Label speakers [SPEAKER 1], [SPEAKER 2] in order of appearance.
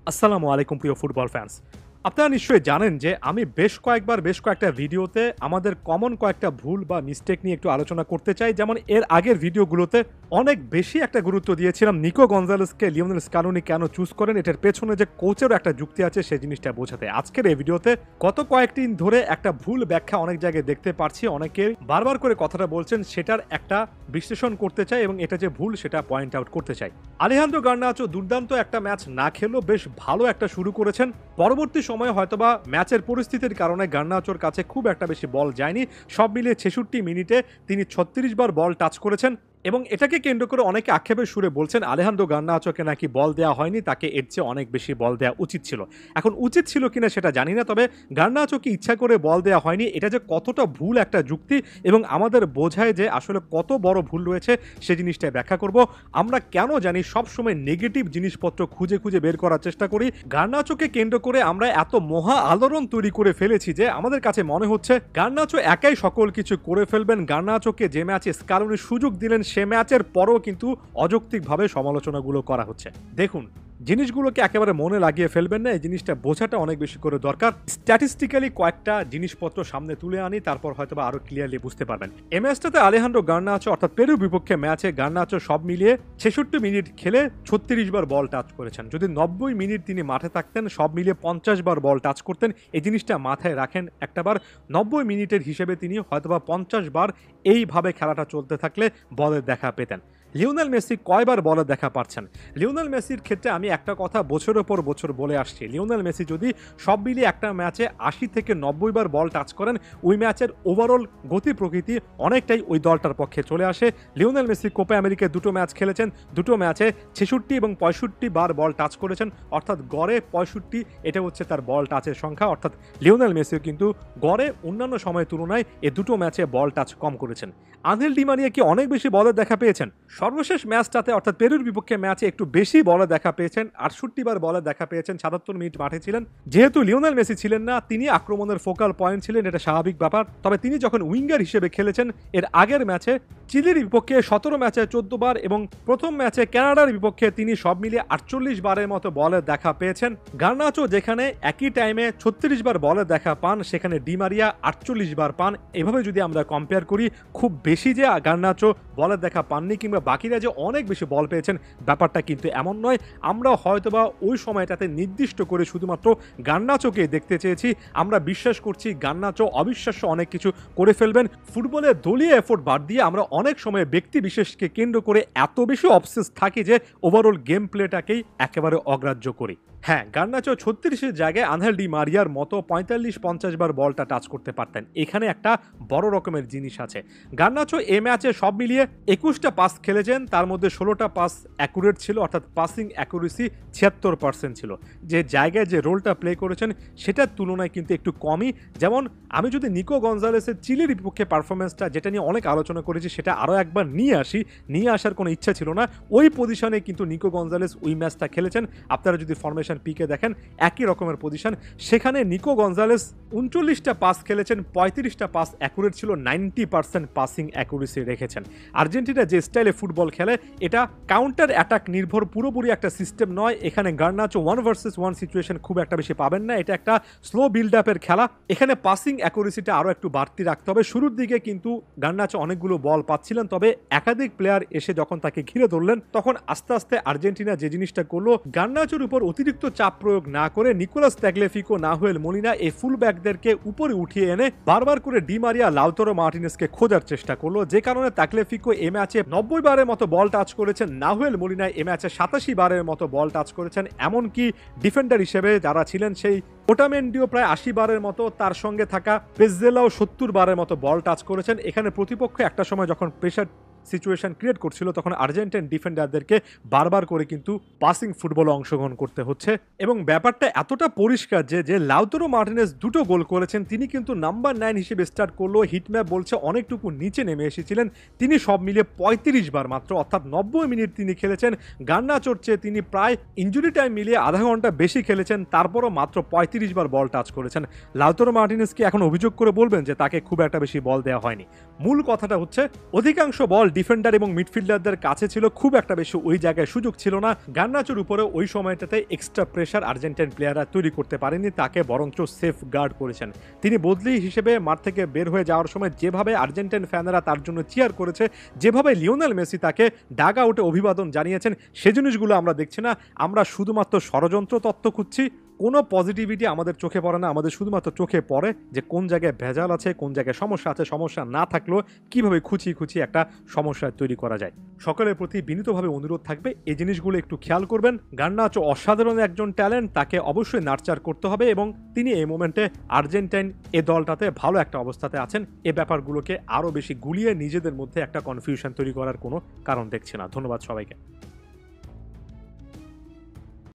[SPEAKER 1] আসসালামু আলাইকুম প্রিয় ফুটবল ফ্যান্স। আপনারা নিশ্চয়ই জানেন যে আমি বেশ কয়েকটা ভিডিওতে আমাদের কমন কয়েকটা ভুল বা মিস্টেক নিয়ে একটু আলোচনা করতে চাই। যেমন এর আগের ভিডিওগুলোতে অনেক বেশি একটা গুরুত্ব দিয়েছিলাম নিকো গনজালেসকে লিওনেল স্কালোনি কেন চুজ করেন, এটার পেছনে যে কোচেরও একটা যুক্তি আছে সেই জিনিসটা বোঝাতে। আজকের এই ভিডিওতে গত কয়েকদিন ধরে একটা ভুল ব্যাখ্যা অনেক জায়গায় দেখতে পারছি, অনেকে বারবার করে কথাটা বলছেন, সেটার একটা বিশ্লেষণ করতে চাই এবং এটা যে ভুল সেটা পয়েন্ট আউট করতে চাই। আলেহান্দ্রো গার্নাচো দুর্দান্ত একটা ম্যাচ না খেলেও বেশ ভালো একটা শুরু করেছেন। পরবর্তী সময়ে হয়তোবা ম্যাচের পরিস্থিতির কারণে গার্নাচোর কাছে খুব একটা বেশি বল যায়নি। সব মিলিয়ে ৬৬ মিনিটে তিনি ৩৬ বার বল টাচ করেছেন এবং এটাকে কেন্দ্র করে অনেকে আক্ষেপের সুরে বলছেন আলেহান্দ্রো গার্নাচোকে নাকি বল দেওয়া হয়নি, তাকে এর চেয়ে অনেক বেশি বল দেওয়া উচিত ছিল। এখন উচিত ছিল কিনা সেটা জানি না, তবে গার্নাচোকে ইচ্ছা করে বল দেওয়া হয়নি এটা যে কতটা ভুল একটা যুক্তি এবং আমাদের বোঝায় যে আসলে কত বড় ভুল রয়েছে সে জিনিসটা ব্যাখ্যা করব। আমরা কেন জানি সবসময় নেগেটিভ জিনিসপত্র খুঁজে খুঁজে বের করার চেষ্টা করি। গার্নাচোকে কেন্দ্র করে আমরা এত মহা আলোড়ন তৈরি করে ফেলেছি যে আমাদের কাছে মনে হচ্ছে গার্নাচো একাই সকল কিছু করে ফেলবেন। গার্নাচোকে যে ম্যাচে স্কালোনি সুযোগ দিলেন সে ম্যাচের পরও কিন্তু অযৌক্তিকভাবে সমালোচনাগুলো করা হচ্ছে। দেখুন, জিনিসগুলোকে একেবারে মনে লাগিয়ে ফেলবেন না, এই জিনিসটা বোঝাটা অনেক বেশি করে দরকার। স্ট্যাটিস্টিক্যালি কয়েকটা জিনিসপত্র সামনে তুলে আনি, তারপর হয়তো আরো ক্লিয়ারলি বুঝতে পারবেন। এই ম্যাচটাতে আলেহান্দ্রো গার্নাচো অর্থাৎ পেরুর বিপক্ষে ম্যাচে গার্নাচো সব মিলিয়ে ৬৬ মিনিট খেলে ৩৬ বার বল টাচ করেছেন। যদি ৯০ মিনিট তিনি মাঠে থাকতেন সব মিলিয়ে ৫০ বার বল টাচ করতেন। এই জিনিসটা মাথায় রাখেন একটাবার। ৯০ মিনিটের হিসেবে তিনি হয়তোবা ৫০ বার এইভাবে খেলাটা চলতে থাকলে বলের দেখা পেতেন। লিওনেল মেসি কয়বার বলের দেখা পাচ্ছেন? লিওনেল মেসির ক্ষেত্রে আমি একটা কথা বছরের পর বছর বলে আসছি, লিওনেল মেসি যদি সব মিলিয়ে একটা ম্যাচে ৮০ থেকে ৯০ বার বল টাচ করেন, ওই ম্যাচের ওভারঅল গতি প্রকৃতি অনেকটাই ওই দলটার পক্ষে চলে আসে। লিওনেল মেসি কোপা আমেরিকায় দুটো ম্যাচ খেলেছেন, দুটো ম্যাচে ৬৬ এবং ৬৫ বার বল টাচ করেছেন, অর্থাৎ গড়ে ৬৫, এটা হচ্ছে তার বল টাচের সংখ্যা। অর্থাৎ লিওনেল মেসিও কিন্তু গড়ে অন্যান্য সময়ের তুলনায় এই দুটো ম্যাচে বল টাচ কম করেছেন। আনহেল ডি মারিয়া কি অনেক বেশি বলের দেখা পেয়েছেন? সর্বশেষ ম্যাচটাতে অর্থাৎ পেরুর বিপক্ষে ম্যাচে একটু বেশি বলে দেখা পেয়েছেন, ৬৮ বার বলে দেখা পেয়েছেন, ৭৭ মিনিট মাঠে ছিলেন। যেহেতু লিওনেল মেসি ছিলেন না, তিনি আক্রমণের ফোকাল পয়েন্ট ছিলেন, এটা স্বাভাবিক ব্যাপার। তবে তিনি যখন উইঙ্গার হিসেবে খেলেছেন এর আগের ম্যাচে চিলির বিপক্ষে ১৭ ম্যাচে ১৪ বার এবং প্রথম ম্যাচে কানাডার বিপক্ষে তিনি সব মিলিয়ে ৪৮ বারের মতো বলের দেখা পেয়েছেন। গার্নাচো যেখানে একই টাইমে ৩৬ বার বলের দেখা পান, সেখানে ডি মারিয়া ৪৮ বার পান। এভাবে যদি আমরা কম্পেয়ার করি, খুব বেশি যে গার্নাচো বলের দেখা পাননি কিংবা বাকিরা যে অনেক বেশি বল পেয়েছেন ব্যাপারটা কিন্তু এমন নয়। আমরা হয়তোবা ওই সময়টাতে নির্দিষ্ট করে শুধুমাত্র গার্নাচোকে দেখতে চেয়েছি। আমরা বিশ্বাস করছি গার্নাচো অবিশ্বাস্য অনেক কিছু করে ফেলবেন। ফুটবলের দলীয় এফোর্ট বাদ দিয়ে আমরা অনেক সময় ব্যক্তি বিশেষকে কেন্দ্র করে এত বেশি অবসেস থাকি যে ওভারঅল গেম প্লেটাকেই একেবারে অগ্রাহ্য করি। হ্যাঁ, গার্নাচো ৩৬-এর জায়গায় আনহেল ডি মারিয়ার মতো ৪৫-৫০ বার বলটা টাচ করতে পারতেন। এখানে একটা বড় রকমের জিনিস আছে। গার্নাচো এ ম্যাচে সব মিলিয়ে ২১টা পাস খেলেছেন, তার মধ্যে ১৬টা পাস অ্যাকুরেট ছিল, অর্থাৎ পাসিং অ্যাকুরেসি ৭৬% ছিল। যে জায়গায় যে রোলটা প্লে করেছেন সেটার তুলনায় কিন্তু একটু কমই। যেমন আমি যদি নিকো গনজালেসের চিলির বিপক্ষে পারফরমেন্সটা, যেটা নিয়ে অনেক আলোচনা করেছি, সেটা আরও একবার নিয়ে আসার কোনো ইচ্ছা ছিল না। ওই পজিশনে কিন্তু নিকো গনজালেস ওই ম্যাচটা খেলেছেন। আপনারা যদি ফরমেশন পিকে দেখেন একই রকমের পজিশন, সেখানে নিকো গনজালেস ৩৯টা পাস খেলেছেন, ৩৫টা পাস অ্যাকুরেট ছিল, 90% পাসিং অ্যাকুরেসি রেখেছেন। আর্জেন্টিনা যে স্টাইলে ফুটবল খেলে এটা কাউন্টার অ্যাটাক নির্ভর পুরোপুরি একটা সিস্টেম নয়। এখানে গার্নাচো 1 ভার্সেস 1 সিচুয়েশন খুব একটা বেশি পাবেন না, এটা একটা স্লো বিল্ড আপের খেলা। এখানে পাসিং অ্যাকুরেসিটা আরও একটু বাড়তি রাখতে হবে। শুরুর দিকে কিন্তু গার্নাচো অনেকগুলো বল পাচ্ছিলেন, তবে একাধিক প্লেয়ার এসে যখন তাকে ঘিরে ধরলেন তখন আস্তে আস্তে আর্জেন্টিনা যে জিনিসটা করলো, গার্নাচোর উপর অতিরিক্ত চাপ প্রয়োগ না করে নিকোলাস তাগলিয়াফিকো, নাহুয়েল মলিনা এই ফুল ব্যাকদেরকে উপরে উঠিয়ে এনে বারবার করে ডি মারিয়া, লাউতারো মার্টিনেজকে খোঁজার চেষ্টা করলো, যে কারণে তাগলিয়াফিকো এ ম্যাচে ৯০ বারের মতো বল টাচ করেছেন, নাহুয়েল মলিনা এ ম্যাচে ৮৭ বারের মতো বল টাচ করেছেন। এমনকি ডিফেন্ডার হিসেবে যারা ছিলেন সেই ওটামেন্ডিও প্রায় ৮০ বারের মতো, তার সঙ্গে থাকা পেজেলাও ৭০ বারের মতো বল টাচ করেছেন। এখানে প্রতিপক্ষ একটা সময় যখন প্রেশার সিচুয়েশন ক্রিয়েট করছিল তখন আর্জেন্টাইন ডিফেন্ডারদেরকে বারবার করে কিন্তু পাসিং ফুটবলে অংশগ্রহণ করতে হচ্ছে এবং ব্যাপারটা এতটা পরিষ্কার যে লাউতারো মার্টিনেজ দুটো গোল করেছেন, তিনি কিন্তু নাম্বার 9 হিসেবে স্টার্ট করলো। হিটম্যাপ বলছে অনেকটুকু নিচে নেমে এসেছিলেন, তিনি সব মিলিয়ে ৩৫ বার মাত্র, অর্থাৎ ৯০ মিনিট তিনি খেলেছেন। গার্নাচোর চেয়ে তিনি প্রায় ইনজুরি টাইম মিলিয়ে আধা ঘন্টা বেশি খেলেছেন, তারপরও মাত্র ৩৫ বার বল টাচ করেছেন। লাউতারো মার্টিনেজকে এখন অভিযোগ করে বলবেন যে তাকে খুব একটা বেশি বল দেওয়া হয়নি? মূল কথাটা হচ্ছে অধিকাংশ বল ডিফেন্ডার এবং মিডফিল্ডারদের কাছে ছিল, খুব একটা বেশি ওই জায়গায় সুযোগ ছিল না। গার্নাচোর উপরে ওই সময়টাতে এক্সট্রা প্রেশার আর্জেন্টাইন প্লেয়াররা তৈরি করতে পারেনি, তাকে বরঞ্চ সেফ গার্ড করেছেন। তিনি বদলি হিসেবে মাঠ থেকে বের হয়ে যাওয়ার সময় যেভাবে আর্জেন্টাইন ফ্যানেরা তার জন্য চিয়ার করেছে, যেভাবে লিওনেল মেসি তাকে ডাগ আউটে অভিবাদন জানিয়েছেন, সে জিনিসগুলো আমরা দেখছি না। আমরা শুধুমাত্র ষড়যন্ত্র তত্ত্ব খুঁজছি, কোনো পজিটিভিটি আমাদের চোখে পড়ে না। আমাদের শুধুমাত্র চোখে পড়ে যে কোন জায়গায় ভেজাল আছে, কোন জায়গায় সমস্যা আছে, সমস্যা না থাকলেও কিভাবে খুঁচিয়ে একটা সমস্যা তৈরি করা যায়। সকলের প্রতি বিনীতভাবে অনুরোধ থাকবে এই জিনিসগুলো একটু খেয়াল করবেন। গার্নাচো অসাধারণ একজন ট্যালেন্ট, তাকে অবশ্যই নার্চার করতে হবে এবং তিনি এই মোমেন্টে আর্জেন্টাইন এ দলটাতে ভালো একটা অবস্থাতে আছেন। এ ব্যাপারগুলোকে আরও বেশি গুলিয়ে নিজেদের মধ্যে একটা কনফিউশন তৈরি করার কোনো কারণ দেখছি না। ধন্যবাদ সবাইকে।